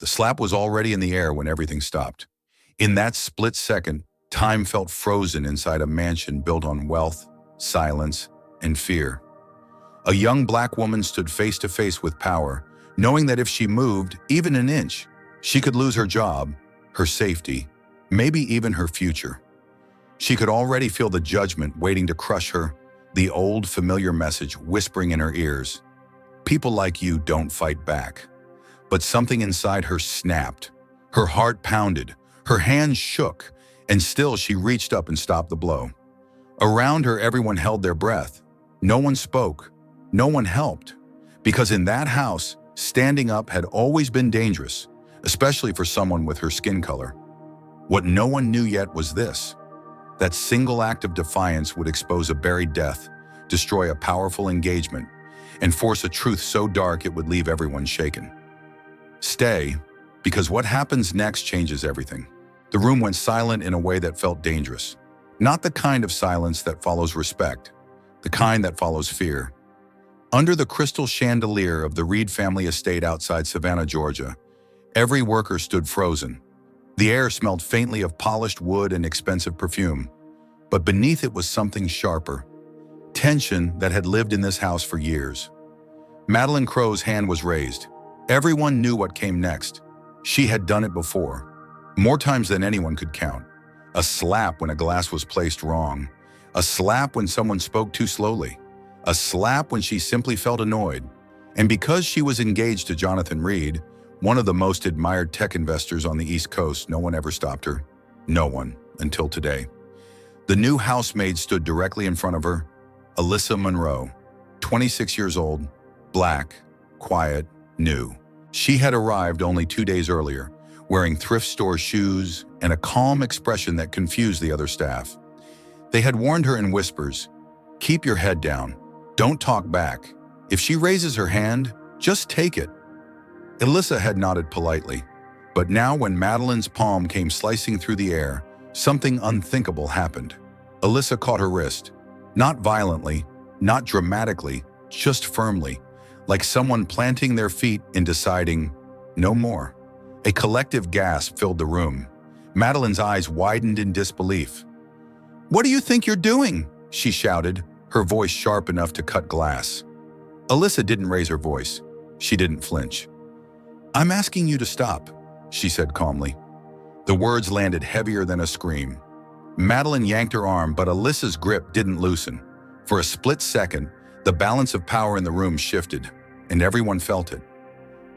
The slap was already in the air when everything stopped. In that split second, time felt frozen inside a mansion built on wealth, silence, and fear. A young black woman stood face to face with power, knowing that if she moved even an inch, she could lose her job, her safety, maybe even her future. She could already feel the judgment waiting to crush her, the old familiar message whispering in her ears. People like you don't fight back. But something inside her snapped. Her heart pounded, her hands shook, and still she reached up and stopped the blow. Around her, everyone held their breath. No one spoke. No one helped. Because in that house, standing up had always been dangerous, especially for someone with her skin color. What no one knew yet was this: that single act of defiance would expose a buried death, destroy a powerful engagement, and force a truth so dark it would leave everyone shaken. Stay, because what happens next changes everything. The room went silent in a way that felt dangerous. Not the kind of silence that follows respect, the kind that follows fear. Under the crystal chandelier of the Reed family estate outside Savannah, Georgia, every worker stood frozen. The air smelled faintly of polished wood and expensive perfume, but beneath it was something sharper. Tension that had lived in this house for years. Madeline Crow's hand was raised. Everyone knew what came next. She had done it before, more times than anyone could count. A slap when a glass was placed wrong. A slap when someone spoke too slowly. A slap when she simply felt annoyed. And because she was engaged to Jonathan Reed, one of the most admired tech investors on the East Coast, no one ever stopped her. No one, until today. The new housemaid stood directly in front of her, Alyssa Monroe, 26 years old, black, quiet, new. She had arrived only 2 days earlier, wearing thrift store shoes and a calm expression that confused the other staff. They had warned her in whispers, "Keep your head down. Don't talk back. If she raises her hand, just take it." Alyssa had nodded politely, but now when Madeline's palm came slicing through the air, something unthinkable happened. Alyssa caught her wrist, not violently, not dramatically, just firmly, like someone planting their feet and deciding, no more. A collective gasp filled the room. Madeline's eyes widened in disbelief. "What do you think you're doing?" she shouted, her voice sharp enough to cut glass. Alyssa didn't raise her voice. She didn't flinch. "I'm asking you to stop," she said calmly. The words landed heavier than a scream. Madeline yanked her arm, but Alyssa's grip didn't loosen. For a split second, the balance of power in the room shifted, and everyone felt it.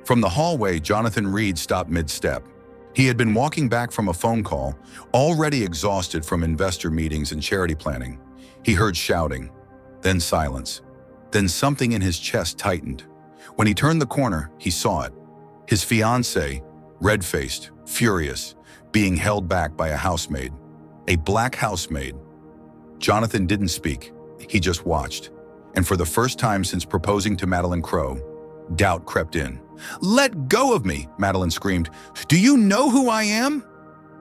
From the hallway, Jonathan Reed stopped mid-step. He had been walking back from a phone call, already exhausted from investor meetings and charity planning. He heard shouting, then silence. Then something in his chest tightened. When he turned the corner, he saw it. His fiancée, red-faced, furious, being held back by a housemaid. A black housemaid. Jonathan didn't speak. He just watched. And for the first time since proposing to Madeline Crow, doubt crept in. "Let go of me," Madeline screamed. "Do you know who I am?"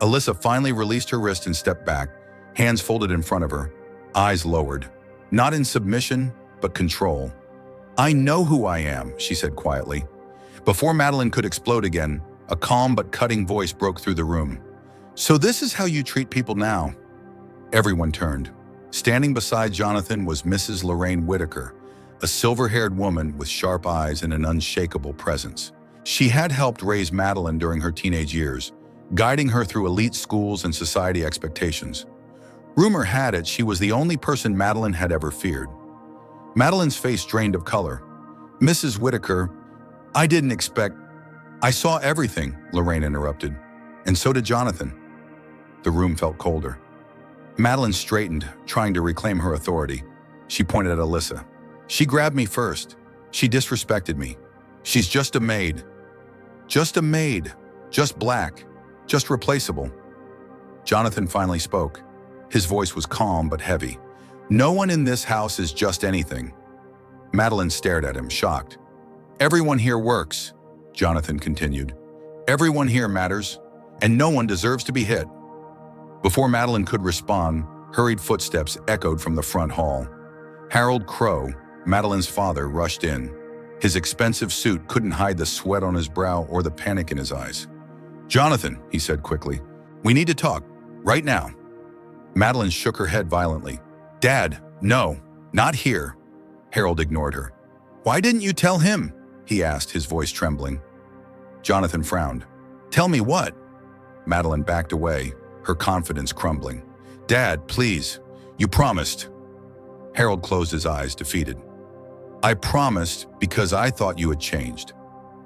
Alyssa finally released her wrist and stepped back, hands folded in front of her, eyes lowered. Not in submission, but control. "I know who I am," she said quietly. Before Madeline could explode again, a calm but cutting voice broke through the room. "So this is how you treat people now?" Everyone turned. Standing beside Jonathan was Mrs. Lorraine Whitaker, a silver-haired woman with sharp eyes and an unshakable presence. She had helped raise Madeline during her teenage years, guiding her through elite schools and society expectations. Rumor had it she was the only person Madeline had ever feared. Madeline's face drained of color. "Mrs. Whitaker, I didn't expect—" "I saw everything," Lorraine interrupted. "And so did Jonathan." The room felt colder. Madeline straightened, trying to reclaim her authority. She pointed at Alyssa. "She grabbed me first. She disrespected me. She's just a maid. Just a maid. Just black. Just replaceable." Jonathan finally spoke. His voice was calm but heavy. "No one in this house is just anything." Madeline stared at him, shocked. "Everyone here works," Jonathan continued. "Everyone here matters, and no one deserves to be hit." Before Madeline could respond, hurried footsteps echoed from the front hall. Harold Crow, Madeline's father, rushed in. His expensive suit couldn't hide the sweat on his brow or the panic in his eyes. "Jonathan," he said quickly, "we need to talk, right now." Madeline shook her head violently. "Dad, no, not here." Harold ignored her. "Why didn't you tell him?" he asked, his voice trembling. Jonathan frowned. "Tell me what?" Madeline backed away, her confidence crumbling. "Dad, please, you promised." Harold closed his eyes, defeated. "I promised because I thought you had changed."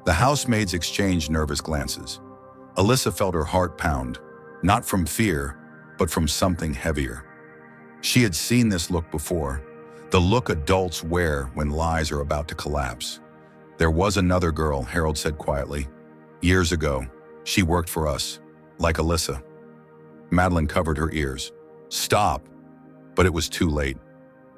The housemaids exchanged nervous glances. Alyssa felt her heart pound, not from fear, but from something heavier. She had seen this look before, the look adults wear when lies are about to collapse. "There was another girl," Harold said quietly. "Years ago, she worked for us, like Alyssa." Madeline covered her ears. "Stop." But it was too late.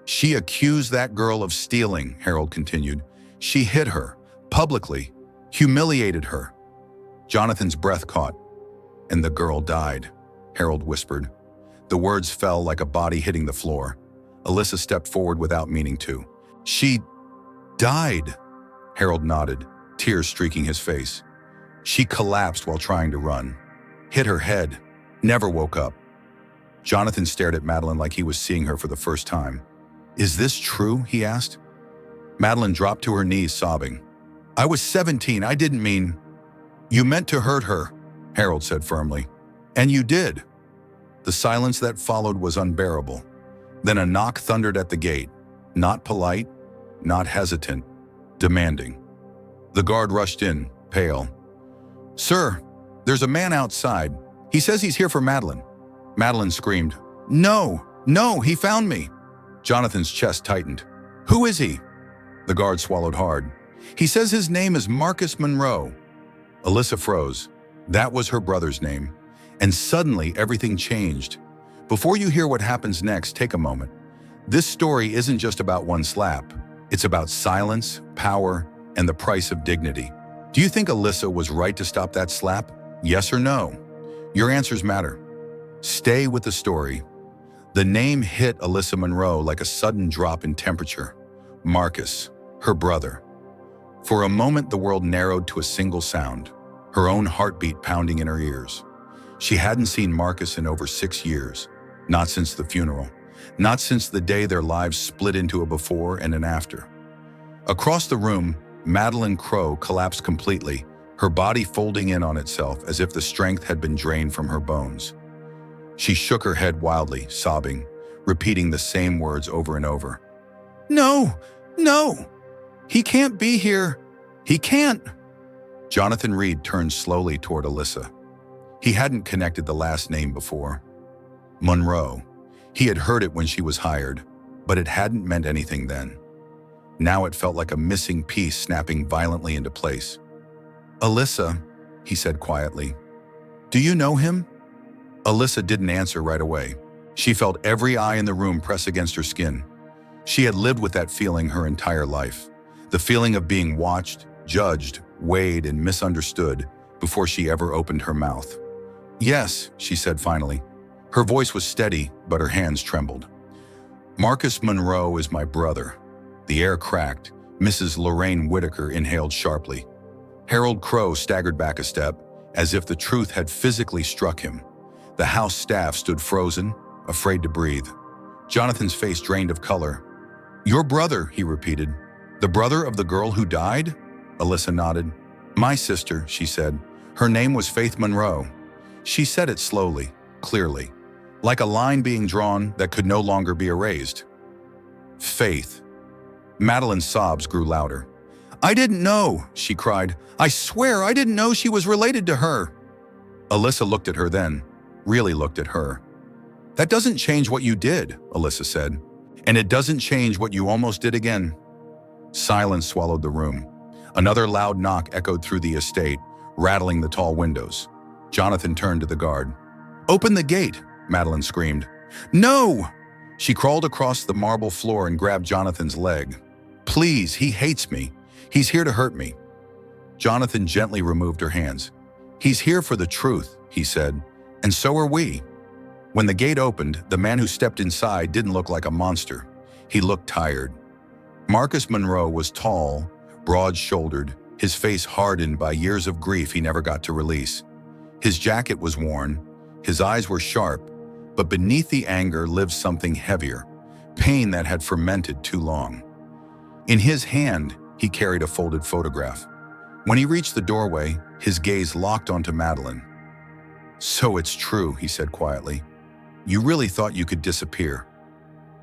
"She accused that girl of stealing," Harold continued. "She hit her, publicly, humiliated her." Jonathan's breath caught. "And the girl died," Harold whispered. The words fell like a body hitting the floor. Alyssa stepped forward without meaning to. "She died," Harold nodded, tears streaking his face. "She collapsed while trying to run. Hit her head. Never woke up." Jonathan stared at Madeline like he was seeing her for the first time. "Is this true?" he asked. Madeline dropped to her knees, sobbing. "I was 17. I didn't mean—" "You meant to hurt her," Harold said firmly. "And you did." The silence that followed was unbearable. Then a knock thundered at the gate, not polite, not hesitant, demanding. The guard rushed in, pale. "Sir, there's a man outside. He says he's here for Madeline." Madeline screamed, "No, no, he found me." Jonathan's chest tightened. "Who is he?" The guard swallowed hard. "He says his name is Marcus Monroe." Alyssa froze. That was her brother's name. And suddenly everything changed. Before you hear what happens next, take a moment. This story isn't just about one slap. It's about silence, power, and the price of dignity. Do you think Alyssa was right to stop that slap? Yes or no? Your answers matter. Stay with the story. The name hit Alyssa Monroe like a sudden drop in temperature. Marcus, her brother. For a moment, the world narrowed to a single sound, her own heartbeat pounding in her ears. She hadn't seen Marcus in over 6 years, not since the funeral, not since the day their lives split into a before and an after. Across the room, Madeline Crowe collapsed completely, her body folding in on itself as if the strength had been drained from her bones. She shook her head wildly, sobbing, repeating the same words over and over. "No, no, he can't be here. He can't." Jonathan Reed turned slowly toward Alyssa. He hadn't connected the last name before. Monroe. He had heard it when she was hired, but it hadn't meant anything then. Now it felt like a missing piece snapping violently into place. "Alyssa," he said quietly, "do you know him?" Alyssa didn't answer right away. She felt every eye in the room press against her skin. She had lived with that feeling her entire life. The feeling of being watched, judged, weighed, and misunderstood before she ever opened her mouth. "Yes," she said finally. Her voice was steady, but her hands trembled. "Marcus Monroe is my brother." The air cracked. Mrs. Lorraine Whitaker inhaled sharply. Harold Crowe staggered back a step, as if the truth had physically struck him. The house staff stood frozen, afraid to breathe. Jonathan's face drained of color. "Your brother," he repeated. "The brother of the girl who died?" Alyssa nodded. "My sister," she said. "Her name was Faith Monroe." She said it slowly, clearly, like a line being drawn that could no longer be erased. Faith. Madeline's sobs grew louder. "I didn't know," she cried. "I swear I didn't know she was related to her." Alyssa looked at her then, really looked at her. "That doesn't change what you did," Alyssa said. "And it doesn't change what you almost did again." Silence swallowed the room. Another loud knock echoed through the estate, rattling the tall windows. Jonathan turned to the guard. "Open the gate," Madeline screamed. "No!" She crawled across the marble floor and grabbed Jonathan's leg. "Please, he hates me. He's here to hurt me." Jonathan gently removed her hands. "He's here for the truth," he said, "and so are we." When the gate opened, the man who stepped inside didn't look like a monster. He looked tired. Marcus Monroe was tall, broad-shouldered, his face hardened by years of grief he never got to release. His jacket was worn, his eyes were sharp, but beneath the anger lived something heavier, pain that had fermented too long. In his hand, he carried a folded photograph. When he reached the doorway, his gaze locked onto Madeline. "So it's true," he said quietly. "You really thought you could disappear."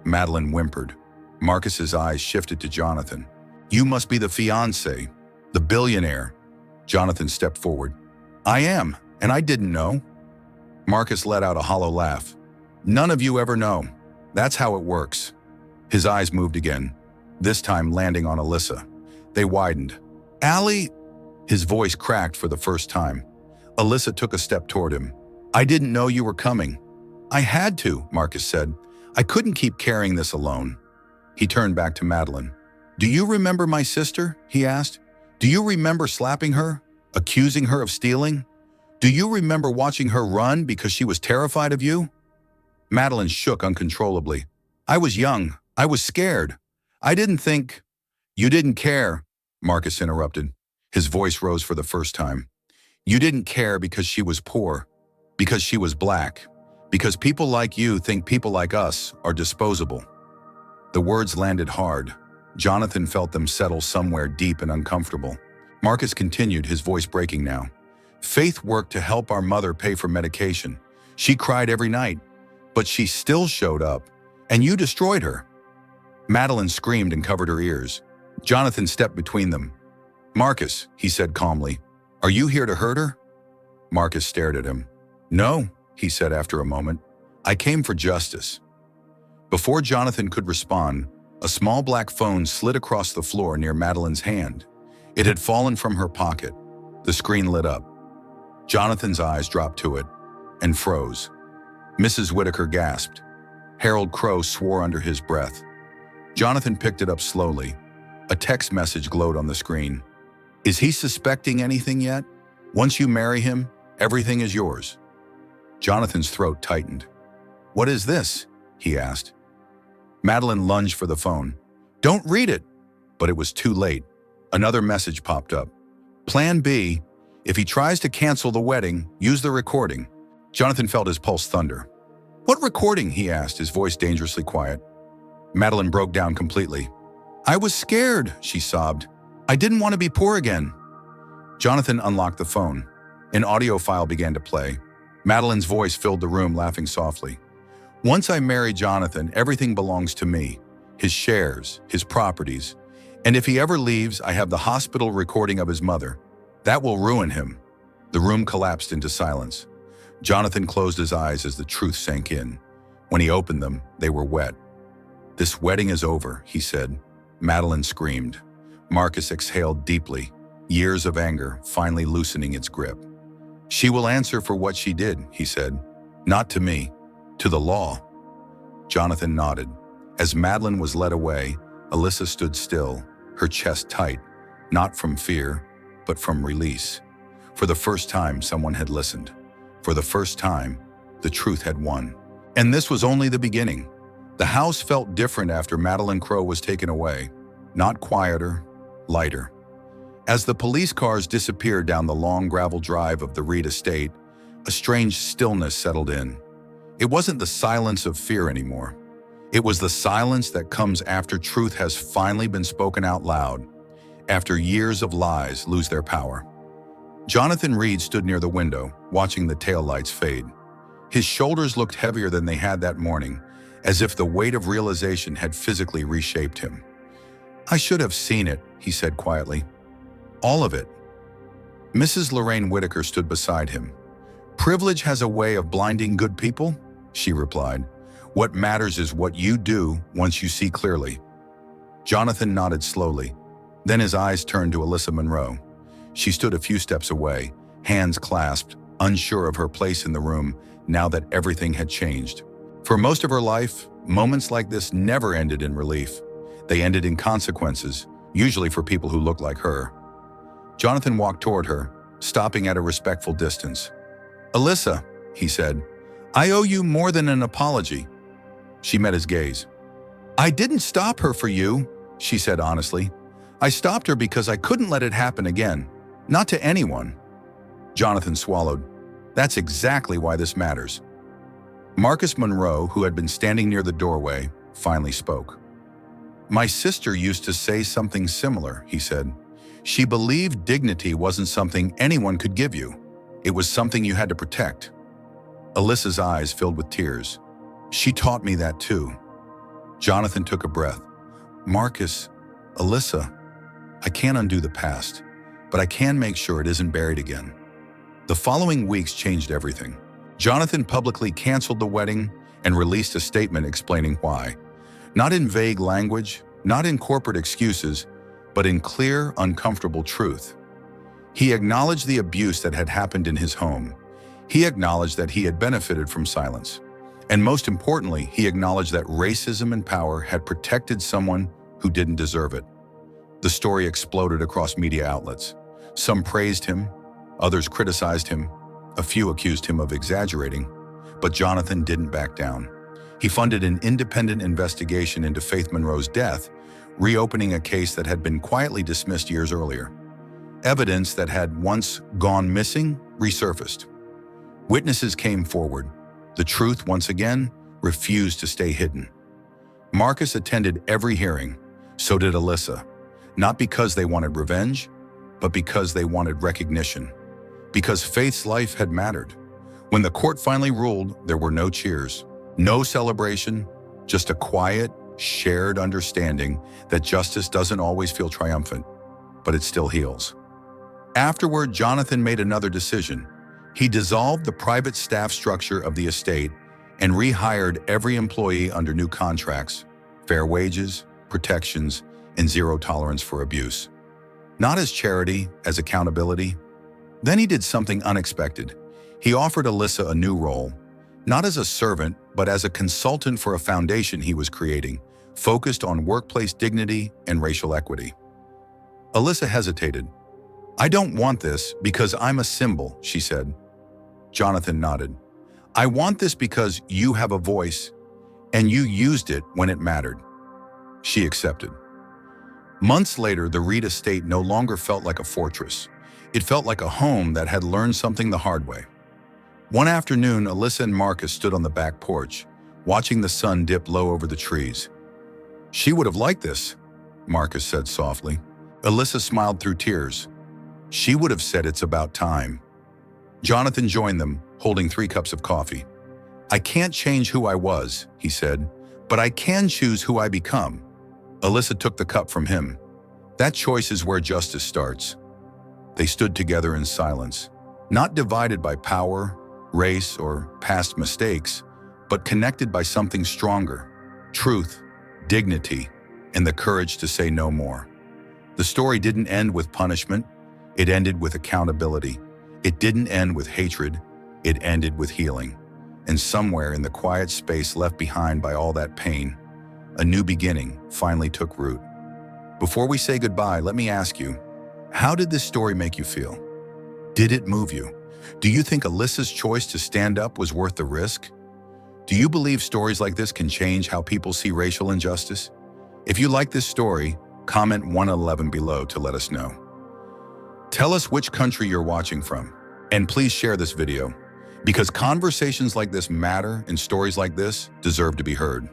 Madeline whimpered. Marcus's eyes shifted to Jonathan. "You must be the fiancé, the billionaire." Jonathan stepped forward. "I am, and I didn't know." Marcus let out a hollow laugh. "None of you ever know. That's how it works." His eyes moved again, this time landing on Alyssa. They widened. "Allie," his voice cracked for the first time. Alyssa took a step toward him. "I didn't know you were coming." "I had to," Marcus said. "I couldn't keep carrying this alone." He turned back to Madeline. "Do you remember my sister?" he asked. "Do you remember slapping her, accusing her of stealing? Do you remember watching her run because she was terrified of you?" Madeline shook uncontrollably. "I was young. I was scared. I didn't think—" "You didn't care," Marcus interrupted. His voice rose for the first time. "You didn't care because she was poor, because she was black, because people like you think people like us are disposable." The words landed hard. Jonathan felt them settle somewhere deep and uncomfortable. Marcus continued, his voice breaking now. "Faith worked to help our mother pay for medication. She cried every night, but she still showed up, and you destroyed her." Madeline screamed and covered her ears. Jonathan stepped between them. "Marcus," he said calmly, "are you here to hurt her?" Marcus stared at him. "No," he said after a moment. "I came for justice." Before Jonathan could respond, a small black phone slid across the floor near Madeline's hand. It had fallen from her pocket. The screen lit up. Jonathan's eyes dropped to it and froze. Mrs. Whitaker gasped. Harold Crowe swore under his breath. Jonathan picked it up slowly. A text message glowed on the screen. "Is he suspecting anything yet? Once you marry him, everything is yours." Jonathan's throat tightened. "What is this?" he asked. Madeline lunged for the phone. "Don't read it!" But it was too late. Another message popped up. "Plan B. If he tries to cancel the wedding, use the recording." Jonathan felt his pulse thunder. "What recording?" he asked, his voice dangerously quiet. Madeline broke down completely. "I was scared," she sobbed. "I didn't want to be poor again." Jonathan unlocked the phone. An audio file began to play. Madeline's voice filled the room, laughing softly. "Once I marry Jonathan, everything belongs to me. His shares, his properties. And if he ever leaves, I have the hospital recording of his mother. That will ruin him." The room collapsed into silence. Jonathan closed his eyes as the truth sank in. When he opened them, they were wet. "This wedding is over," he said. Madeline screamed. Marcus exhaled deeply, years of anger finally loosening its grip. "She will answer for what she did," he said. "Not to me, to the law." Jonathan nodded. As Madeline was led away, Alyssa stood still, her chest tight, not from fear, but from release. For the first time, someone had listened. For the first time, the truth had won. And this was only the beginning. The house felt different after Madeline Crowe was taken away. Not quieter, lighter. As the police cars disappeared down the long gravel drive of the Reed estate, a strange stillness settled in. It wasn't the silence of fear anymore. It was the silence that comes after truth has finally been spoken out loud, after years of lies lose their power. Jonathan Reed stood near the window, watching the taillights fade. His shoulders looked heavier than they had that morning, as if the weight of realization had physically reshaped him. "I should have seen it," he said quietly. "All of it." Mrs. Lorraine Whitaker stood beside him. "Privilege has a way of blinding good people," she replied. "What matters is what you do once you see clearly." Jonathan nodded slowly. Then his eyes turned to Alyssa Monroe. She stood a few steps away, hands clasped, unsure of her place in the room now that everything had changed. For most of her life, moments like this never ended in relief. They ended in consequences, usually for people who looked like her. Jonathan walked toward her, stopping at a respectful distance. "Alyssa," he said, "I owe you more than an apology." She met his gaze. "I didn't stop her for you," she said honestly. I stopped her because I couldn't let it happen again. Not to anyone. Jonathan swallowed. That's exactly why this matters. Marcus Monroe, who had been standing near the doorway, finally spoke. My sister used to say something similar, he said. She believed dignity wasn't something anyone could give you. It was something you had to protect. Alyssa's eyes filled with tears. She taught me that too. Jonathan took a breath. Marcus, Alyssa, I can't undo the past, but I can make sure it isn't buried again. The following weeks changed everything. Jonathan publicly canceled the wedding and released a statement explaining why. Not in vague language, not in corporate excuses, but in clear, uncomfortable truth. He acknowledged the abuse that had happened in his home. He acknowledged that he had benefited from silence. And most importantly, he acknowledged that racism and power had protected someone who didn't deserve it. The story exploded across media outlets. Some praised him, others criticized him, a few accused him of exaggerating, but Jonathan didn't back down. He funded an independent investigation into Faith Monroe's death, reopening a case that had been quietly dismissed years earlier. Evidence that had once gone missing resurfaced. Witnesses came forward. The truth, once again, refused to stay hidden. Marcus attended every hearing, so did Alyssa, not because they wanted revenge, but because they wanted recognition. Because Faith's life had mattered. When the court finally ruled, there were no cheers, no celebration, just a quiet, shared understanding that justice doesn't always feel triumphant, but it still heals. Afterward, Jonathan made another decision. He dissolved the private staff structure of the estate and rehired every employee under new contracts, fair wages, protections, and zero tolerance for abuse. Not as charity, as accountability. Then he did something unexpected. He offered Alyssa a new role, not as a servant, but as a consultant for a foundation he was creating, focused on workplace dignity and racial equity. Alyssa hesitated. I don't want this because I'm a symbol, she said. Jonathan nodded. I want this because you have a voice, and you used it when it mattered. She accepted. Months later, the Reed estate no longer felt like a fortress. It felt like a home that had learned something the hard way. One afternoon, Alyssa and Marcus stood on the back porch, watching the sun dip low over the trees. She would have liked this, Marcus said softly. Alyssa smiled through tears. She would have said it's about time. Jonathan joined them, holding 3 cups of coffee. I can't change who I was, he said, but I can choose who I become. Alyssa took the cup from him. That choice is where justice starts. They stood together in silence, not divided by power, race, or past mistakes, but connected by something stronger: truth, dignity, and the courage to say no more. The story didn't end with punishment. It ended with accountability. It didn't end with hatred. It ended with healing. And somewhere in the quiet space left behind by all that pain, a new beginning finally took root. Before we say goodbye, let me ask you, how did this story make you feel? Did it move you? Do you think Alyssa's choice to stand up was worth the risk? Do you believe stories like this can change how people see racial injustice? If you like this story, comment 111 below to let us know. Tell us which country you're watching from, and please share this video, because conversations like this matter and stories like this deserve to be heard.